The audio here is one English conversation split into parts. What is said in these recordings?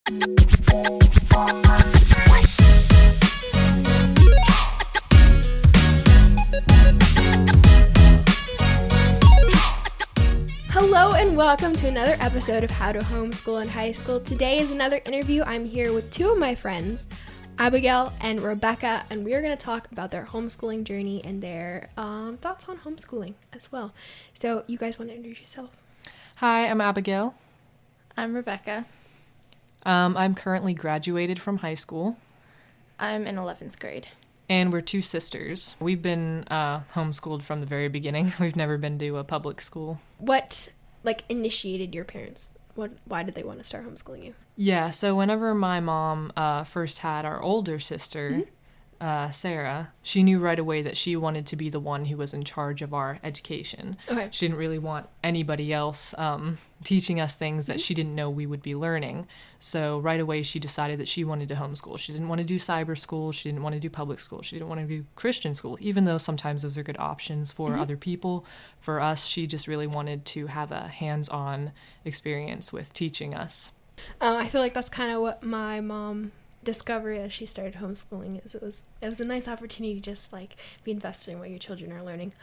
Hello and welcome to another episode of How to Homeschool in High School. Today is another interview. I'm here with two of my friends, Abigail and Rebekah, and we are going to talk about their homeschooling journey and their thoughts on homeschooling as well. So you guys want to introduce yourself? Hi, I'm Abigail. I'm Rebekah. I'm currently graduated from high school. I'm in 11th grade. And we're two sisters. We've been homeschooled from the very beginning. We've never been to a public school. What, initiated your parents? Why did they want to start homeschooling you? Yeah, so whenever my mom first had our older sister, Sarah, she knew right away that she wanted to be the one who was in charge of our education. Okay. She didn't really want anybody else teaching us things that she didn't know we would be learning. So right away she decided that she wanted to homeschool. She didn't want to do cyber school. She didn't want to do public school. She didn't want to do Christian school, even though sometimes those are good options for other people. For us, she just really wanted to have a hands-on experience with teaching us. I feel like that's kind of what my mom discovered as she started homeschooling. It was a nice opportunity to just be invested in what your children are learning.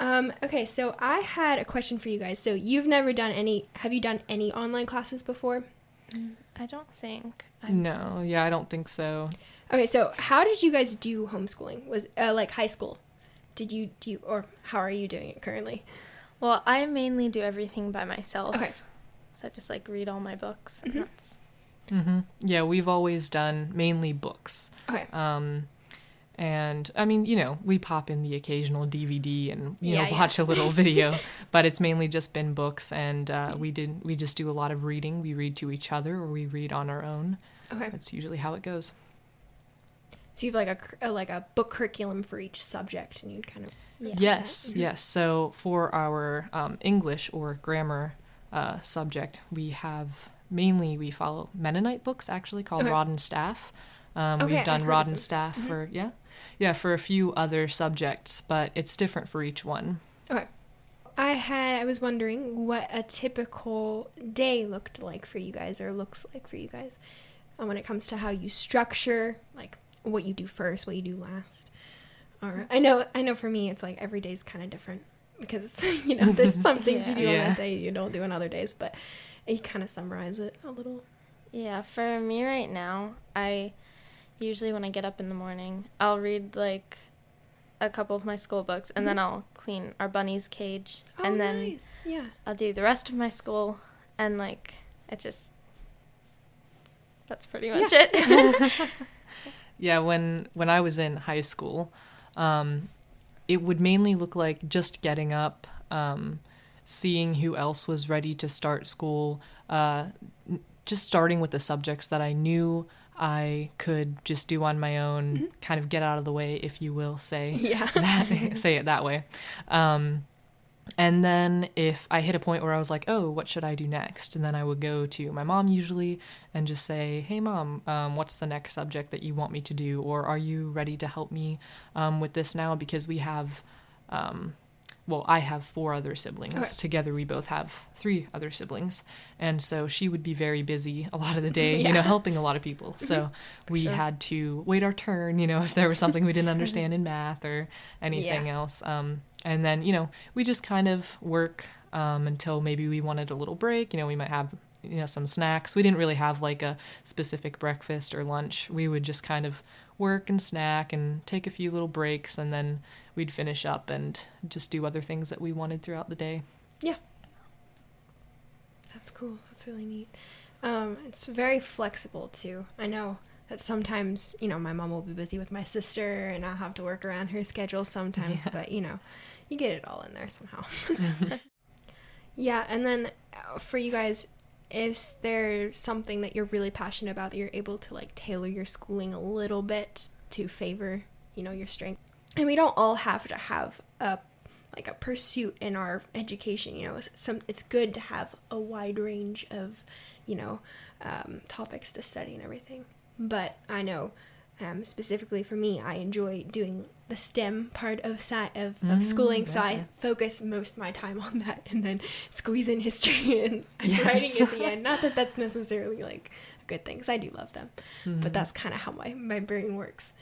Okay, so I had a question for you guys. So have you done any online classes before? I don't think. I don't think so. Okay, so how did you guys do homeschooling? Was high school? Or how are you doing it currently? Well, I mainly do everything by myself. Okay. So I just read all my books. And that's... Yeah, we've always done mainly books. Okay. And I mean, we pop in the occasional DVD and watch a little video, but it's mainly just been books. And we just do a lot of reading. We read to each other, or we read on our own. Okay. That's usually how it goes. So you have a book curriculum for each subject, and you kind of Yes. So for our English or grammar subject, we follow Mennonite books actually called Rod and Staff. We've done Rod and Staff for a few other subjects, but it's different for each one. Okay. I was wondering what a typical day looked like for you guys, or looks like for you guys, when it comes to how you structure, what you do first, what you do last. Or I know for me it's every day's kind of different because there's some things you do on that day you don't do on other days, but you kind of summarize it a little. Yeah, for me right now, I usually when I get up in the morning, I'll read a couple of my school books, and then I'll clean our bunny's cage, and then nice. Yeah. I'll do the rest of my school, and that's pretty much it. Yeah, when I was in high school, it would mainly look like just getting up, seeing who else was ready to start school, just starting with the subjects that I knew I could just do on my own, kind of get out of the way, if you will, say it that way. And then if I hit a point where I was like, oh, what should I do next? And then I would go to my mom usually and just say, hey, Mom, what's the next subject that you want me to do? Or are you ready to help me with this now? Because we have, I have 4 other siblings. Okay. Together we both have 3 other siblings. And so she would be very busy a lot of the day, helping a lot of people. So we had to wait our turn, if there was something we didn't understand in math or anything else. And then, we just kind of work until maybe we wanted a little break. We might have, some snacks. We didn't really have a specific breakfast or lunch. We would just kind of work and snack and take a few little breaks, and then we'd finish up and just do other things that we wanted throughout the day. Yeah. That's cool. That's really neat. It's very flexible, too. I know that sometimes, my mom will be busy with my sister, and I'll have to work around her schedule sometimes, but, you get it all in there somehow. Yeah, and then for you guys, is there something that you're really passionate about that you're able to tailor your schooling a little bit to favor, your strength? And we don't all have to have a pursuit in our education. It's good to have a wide range of, topics to study and everything. But I know, specifically for me, I enjoy doing the STEM part of schooling, so I focus most of my time on that, and then squeeze in history and writing at the end. Not that that's necessarily good thing, because I do love them. Mm-hmm. But that's kind of how my brain works.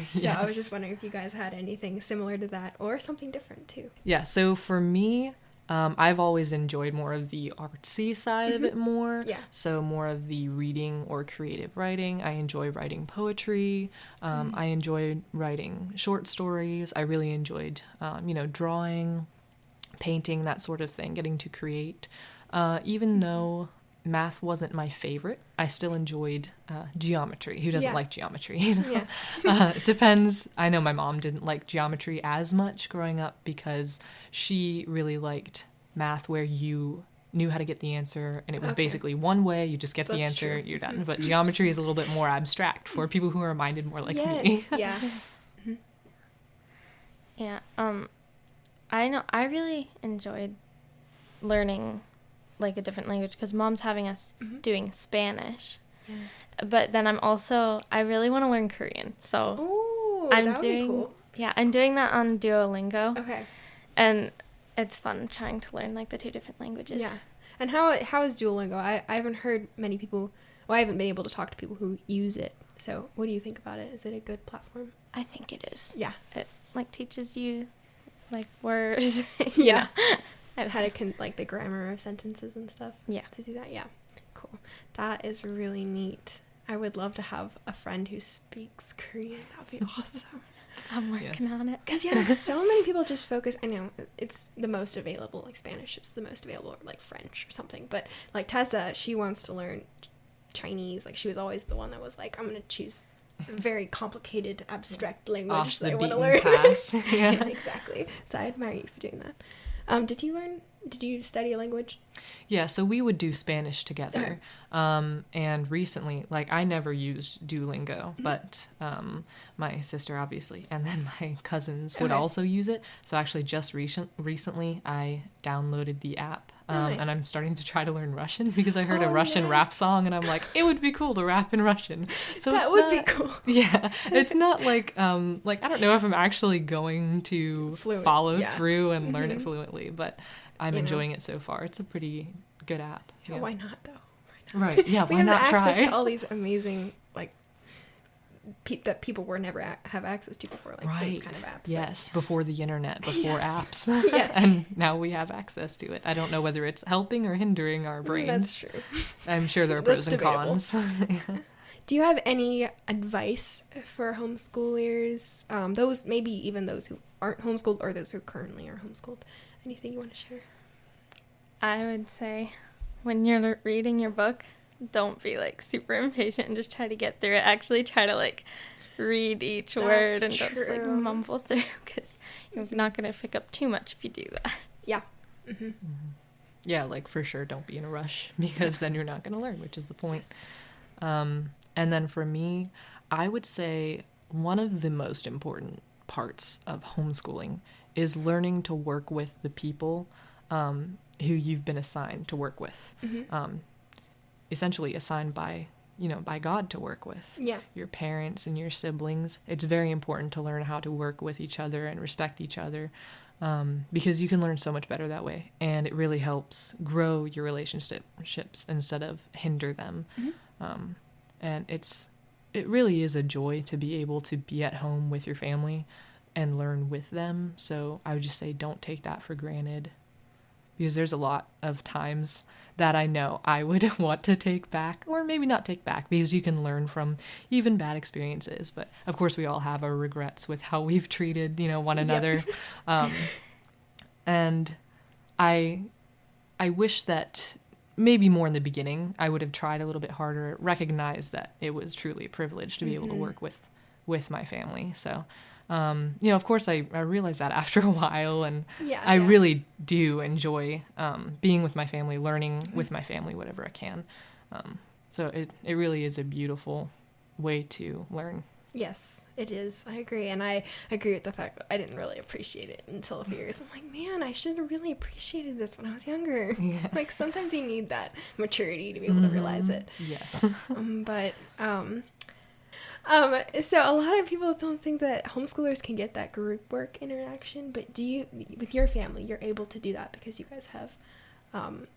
So I was just wondering if you guys had anything similar to that or something different too. Yeah, so for me, I've always enjoyed more of the artsy side of it more. Yeah. So more of the reading or creative writing. I enjoy writing poetry. I enjoyed writing short stories. I really enjoyed, drawing, painting, that sort of thing, getting to create. Even though math wasn't my favorite, I still enjoyed geometry. Who doesn't like geometry? Yeah. It depends. I know my mom didn't like geometry as much growing up because she really liked math where you knew how to get the answer and it was basically one way, you just get the answer, you're done. But geometry is a little bit more abstract for people who are minded more like me. Yeah. Yeah. I know I really enjoyed learning like a different language because Mom's having us doing Spanish. Yeah. But then I really want to learn Korean. So that would be cool. Yeah, I'm doing that on Duolingo. Okay. And it's fun trying to learn like the two different languages. Yeah. And how is Duolingo? I haven't heard many people, I haven't been able to talk to people who use it. So what do you think about it? Is it a good platform? I think it is. Yeah. It like teaches you like words. Yeah. How to like the grammar of sentences and stuff. Yeah. To do that. Yeah. Cool. That is really neat. I would love to have a friend who speaks Korean. That'd be awesome. I'm working on it. Because, yeah, so many people just focus, I know, it's the most available, like Spanish is the most available, or like French or something. But, like, Tessa, she wants to learn Chinese. Like, she was always the one that was like, I'm going to choose a very complicated, abstract language that I want to learn. Yeah, exactly. So I admire you for doing that. Did you study a language? Yeah, so we would do Spanish together. And recently, like, I never used Duolingo, but my sister, obviously, and then my cousins would also use it. So actually, just recently, I downloaded the app. Nice. And I'm starting to try to learn Russian because I heard a Russian rap song, and I'm like, it would be cool to rap in Russian. So that would be cool. Yeah, it's not like I don't know if I'm actually going to follow through and learn it fluently, but I'm enjoying it so far. It's a pretty good app. Yeah, why not though? Right. Yeah. Why not try? We have access to all these amazing that people were never have access to before, like those kind of apps. Yes, before the internet, before apps. Yes. And now we have access to it. I don't know whether it's helping or hindering our brains. That's true. I'm sure there are pros and cons. Do you have any advice for homeschoolers? Even those who aren't homeschooled or those who currently are homeschooled. Anything you want to share? I would say when you're reading your book, don't be like super impatient and just try to get through it. Actually try to like read each word and don't just like mumble through because you're not going to pick up too much if you do that. Yeah. Mm-hmm. Mm-hmm. Yeah, like for sure don't be in a rush because then you're not going to learn, which is the point. Yes. And then for me, I would say one of the most important parts of homeschooling is learning to work with the people who you've been assigned to work with. Mm-hmm. Essentially assigned by God to work with. Yeah. Your parents and your siblings. It's very important to learn how to work with each other and respect each other because you can learn so much better that way. And it really helps grow your relationships instead of hinder them. Mm-hmm. And it really is a joy to be able to be at home with your family and learn with them. So I would just say don't take that for granted. Because there's a lot of times that I know I would want to take back, or maybe not take back, because you can learn from even bad experiences. But of course, we all have our regrets with how we've treated, one another. And I wish that maybe more in the beginning, I would have tried a little bit harder, recognize that it was truly a privilege to be able to work with my family. So. Of course, I realized that after a while, and I really do enjoy being with my family, learning with my family, whatever I can. So it really is a beautiful way to learn. Yes, it is. I agree. And I agree with the fact that I didn't really appreciate it until a few years. I'm like, man, I should have really appreciated this when I was younger. Yeah. Like, sometimes you need that maturity to be able to realize it. Yes. So a lot of people don't think that homeschoolers can get that group work interaction, but with your family, you're able to do that because you guys have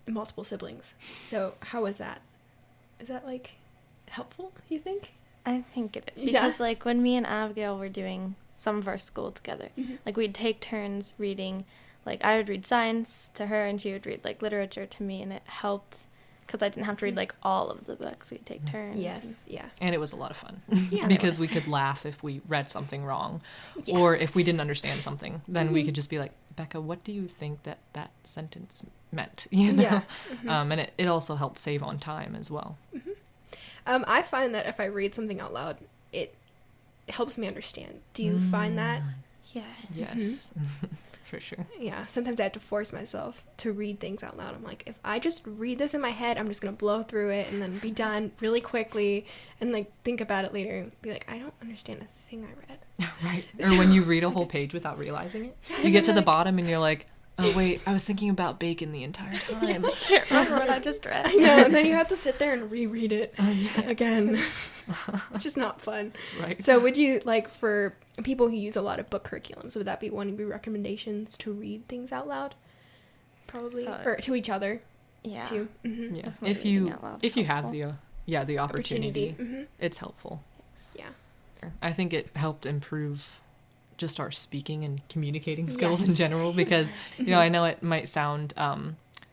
multiple siblings. So how is that? Is that like helpful, you think? I think it is. Yeah. Because, like, when me and Abigail were doing some of our school together, like, we'd take turns reading. Like, I would read science to her, and she would read, like, literature to me, and it helped because I didn't have to read, like, all of the books. We'd take turns. Yes, yeah. And it was a lot of fun. Yeah, because we could laugh if we read something wrong. Yeah. Or if we didn't understand something, then we could just be like, Becca, what do you think that sentence meant? You know? Yeah. And it also helped save on time as well. I find that if I read something out loud, it helps me understand. Do you find that? Yeah. Yes. For sure. Yeah, sometimes I have to force myself to read things out loud. I'm like, if I just read this in my head, I'm just going to blow through it and then be done really quickly and, like, think about it later and be like, I don't understand a thing I read. Right. Or when you read a whole page without realizing it. You get to the bottom and you're like, oh, wait, I was thinking about bacon the entire time. I can't remember what I just read. I know, and then you have to sit there and reread it again, which is not fun. Right. So would you, like, for people who use a lot of book curriculums, would that be one of your recommendations to read things out loud? Probably. Or to each other, Yeah. too. Mm-hmm. Yeah. Definitely If reading you out loud if is you have helpful. the opportunity, Mm-hmm. it's helpful. Yeah. I think it helped improve just our speaking and communicating skills in Yes. general because, you know, I know it might sound,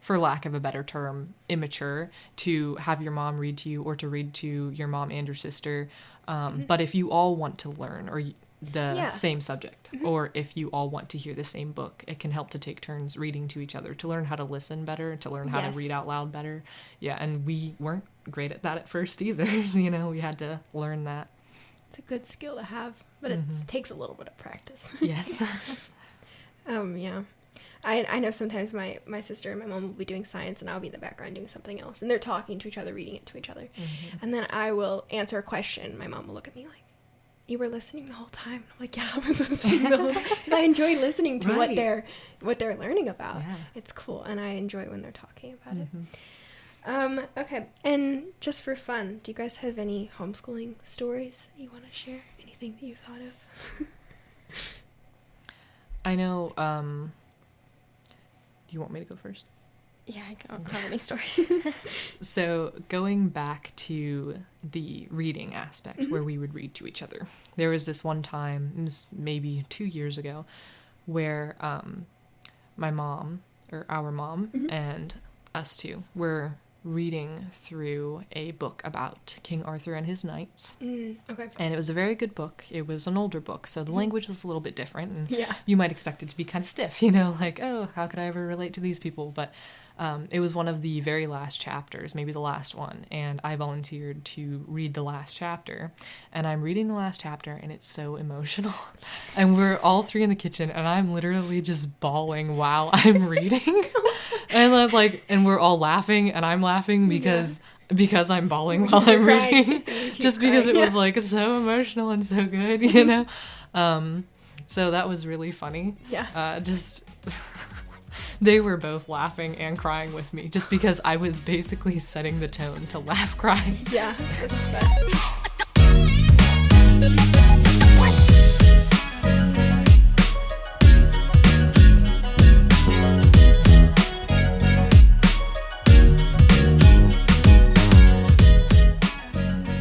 for lack of a better term, immature to have your mom read to you or to read to your mom and your sister. But if you all want to learn or the same subject, or if you all want to hear the same book, it can help to take turns reading to each other, to learn how to listen better, to learn how to read out loud better. Yeah, and we weren't great at that at first either. You know, we had to learn that. It's a good skill to have, but it takes a little bit of practice. Yes. Yeah. I know sometimes my sister and my mom will be doing science and I'll be in the background doing something else. And they're talking to each other, reading it to each other. And then I will answer a question. My mom will look at me like, you were listening the whole time? I'm like, yeah, I was listening the whole time. Because I enjoy listening to what they're learning about. Yeah. It's cool. And I enjoy when they're talking about it. Okay. And just for fun, do you guys have any homeschooling stories that you want to share? Anything that you thought of? I know, do you want me to go first? Yeah, I don't have any stories. So going back to the reading aspect where we would read to each other, there was this one time, it was maybe 2 years ago, where my mom, or our mom, and us two were reading through a book about King Arthur and his knights. Okay. And it was a very good book. It was an older book, so the language was a little bit different. And you might expect it to be kind of stiff, you know, like, oh, how could I ever relate to these people? But it was one of the very last chapters, maybe the last one, and I volunteered to read the last chapter. And I'm reading the last chapter, and it's so emotional. And we're all three in the kitchen, and I'm literally just bawling while I'm reading. And I'm like, and we're all laughing, and I'm laughing because I'm bawling while I'm reading. Just because it was like so emotional and so good, you know? So that was really funny. Yeah. They were both laughing and crying with me just because I was basically setting the tone to laugh, cry. Yeah, that's the best.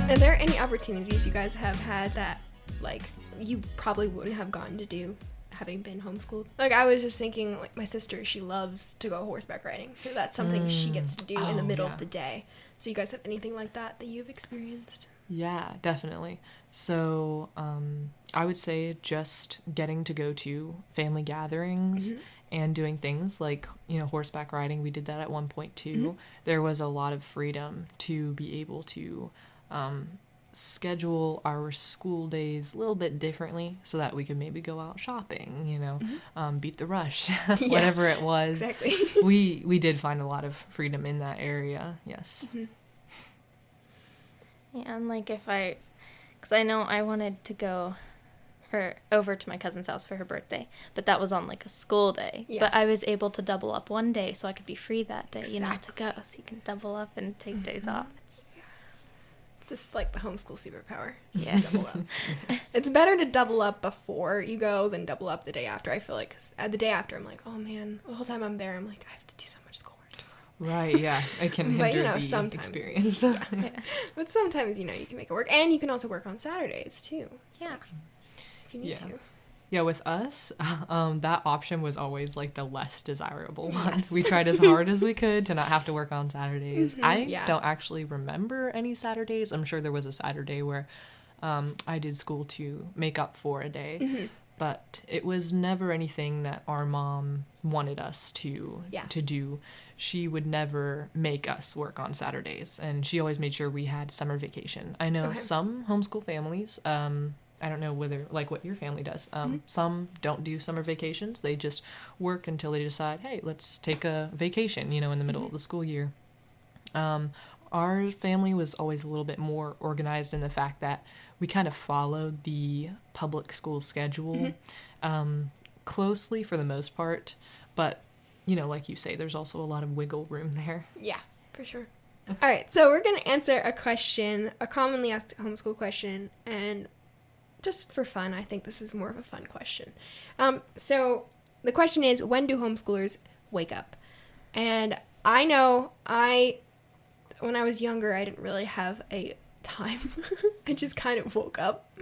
Are there any opportunities you guys have had that, like, you probably wouldn't have gotten to do having been homeschooled? Like, I was just thinking, like, my sister, she loves to go horseback riding, so that's something she gets to do in the middle of the day. So you guys have anything like that you've experienced? Yeah, definitely. So I would say just getting to go to family gatherings and doing things like, you know, horseback riding. We did that at one point too. There was a lot of freedom to be able to schedule our school days a little bit differently so that we could maybe go out shopping, you know, beat the rush, whatever it was. Exactly. We did find a lot of freedom in that area. Yes. Yeah, and like because I know I wanted to go over to my cousin's house for her birthday, but that was on like a school day. Yeah. But I was able to double up one day so I could be free that day, you know, to go. So you can double up and take days off. This is like the homeschool superpower. Yeah. Double up. It's better to double up before you go than double up the day after. I feel like 'cause the day after I'm like, oh man, the whole time I'm there I'm like, I have to do so much schoolwork tomorrow. Right, yeah. It can But, hinder you know, the sometimes, experience. yeah. But sometimes, you know, you can make it work. And you can also work on Saturdays, too. Yeah. Like, if you need to. Yeah, with us, that option was always like the less desirable one. Yes. We tried as hard as we could to not have to work on Saturdays. I Yeah. don't actually remember any Saturdays. I'm sure there was a Saturday where I did school to make up for a day, but it was never anything that our mom wanted us to do. She would never make us work on Saturdays, and she always made sure we had summer vacation. I know some homeschool families, I don't know whether, like, what your family does. Some don't do summer vacations. They just work until they decide, hey, let's take a vacation, you know, in the middle of the school year. Our family was always a little bit more organized in the fact that we kind of followed the public school schedule closely for the most part. But, you know, like you say, there's also a lot of wiggle room there. Yeah, for sure. All right, so we're going to answer a question, a commonly asked homeschool question, and just for fun, I think this is more of a fun question. So the question is, when do homeschoolers wake up? And I know when I was younger, I didn't really have a time. I just kind of woke up,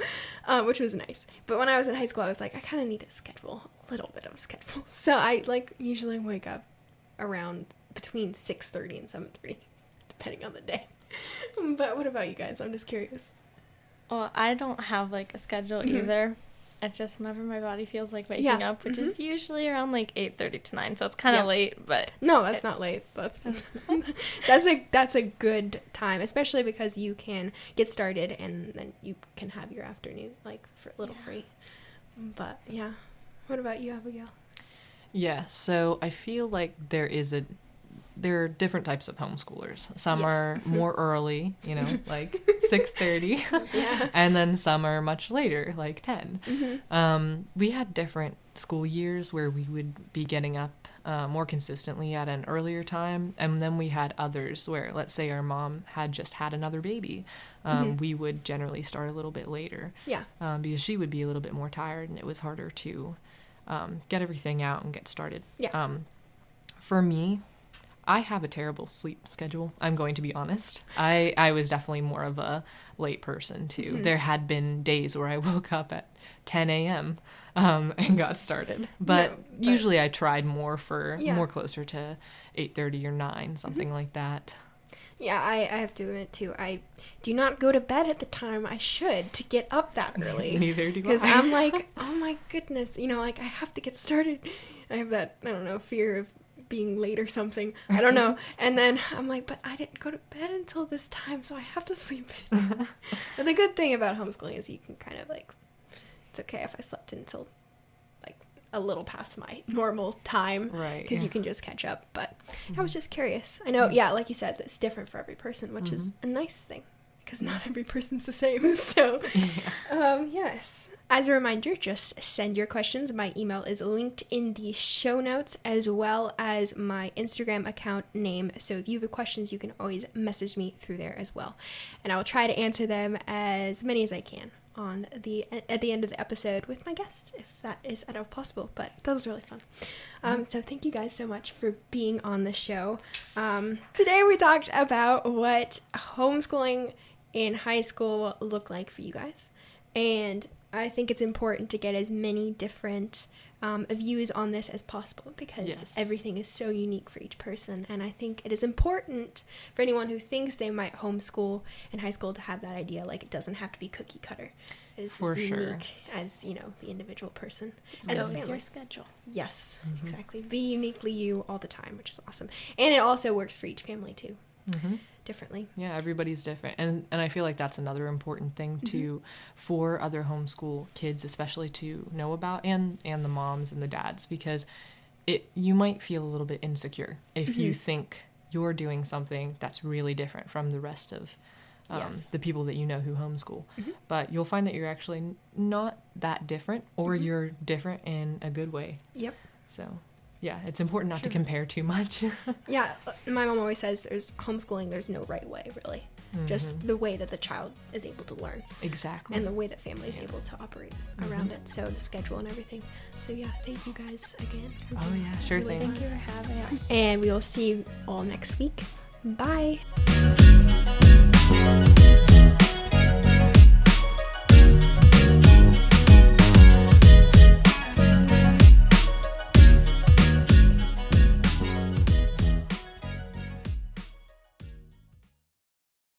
which was nice. But when I was in high school, I was like, I kind of need a schedule, a little bit of a schedule. So I usually wake up around between 6:30 and 7:30, depending on the day. But what about you guys? I'm just curious. Well, I don't have, like, a schedule either. It's just whenever my body feels like waking up, which is usually around, like, 8:30 to 9, so it's kind of late, but... No, that's not late. That's a good time, especially because you can get started and then you can have your afternoon, like, for a little free. But, yeah. What about you, Abigail? Yeah, so I feel like there are different types of homeschoolers. Some are more early, you know, like 6:30, and then some are much later, like 10. We had different school years where we would be getting up more consistently at an earlier time, and then we had others where, let's say our mom had just had another baby, we would generally start a little bit later, because she would be a little bit more tired, and it was harder to get everything out and get started. For me, I have a terrible sleep schedule. I'm going to be honest. I was definitely more of a late person, too. There had been days where I woke up at 10 a.m. And got started. But usually I tried more closer to 8:30 or 9, something like that. Yeah, I have to admit, too, I do not go to bed at the time I should to get up that early. Neither do I. Because I'm like, oh my goodness, you know, like, I have to get started. I have that, I don't know, fear of being late or something. I don't know. And then I'm like, but I didn't go to bed until this time, so I have to sleep in. But the good thing about homeschooling is you can kind of, like, it's okay if I slept until, like, a little past my normal time. Right. Because you can just catch up. But I was just curious. I know, like you said, it's different for every person, which is a nice thing. Because not every person's the same. So, yes. As a reminder, just send your questions. My email is linked in the show notes, as well as my Instagram account name. So if you have questions, you can always message me through there as well. And I will try to answer them as many as I can at the end of the episode with my guest, if that is at all possible. But that was really fun. So thank you guys so much for being on the show. Today we talked about what homeschooling in high school looked like for you guys. And I think it's important to get as many different views on this as possible, because everything is so unique for each person. And I think it is important for anyone who thinks they might homeschool in high school to have that idea, like, it doesn't have to be cookie cutter. It is as unique as, you know, the individual person. And go with your schedule. Yes, exactly. Be uniquely you all the time, which is awesome. And it also works for each family too. Differently. Yeah, everybody's different. And I feel like that's another important thing to for other homeschool kids, especially to know about, and the moms and the dads, because you might feel a little bit insecure if you think you're doing something that's really different from the rest of the people that you know who homeschool. But you'll find that you're actually not that different, or you're different in a good way. Yep. So yeah, it's important not to compare too much. Yeah, my mom always says there's no right way, really. just the way that the child is able to learn. Exactly. And the way that family is able to operate around it. So the schedule and everything. So yeah, thank you guys again. Oh yeah, sure thing. Thank you for having us. And we will see you all next week. Bye.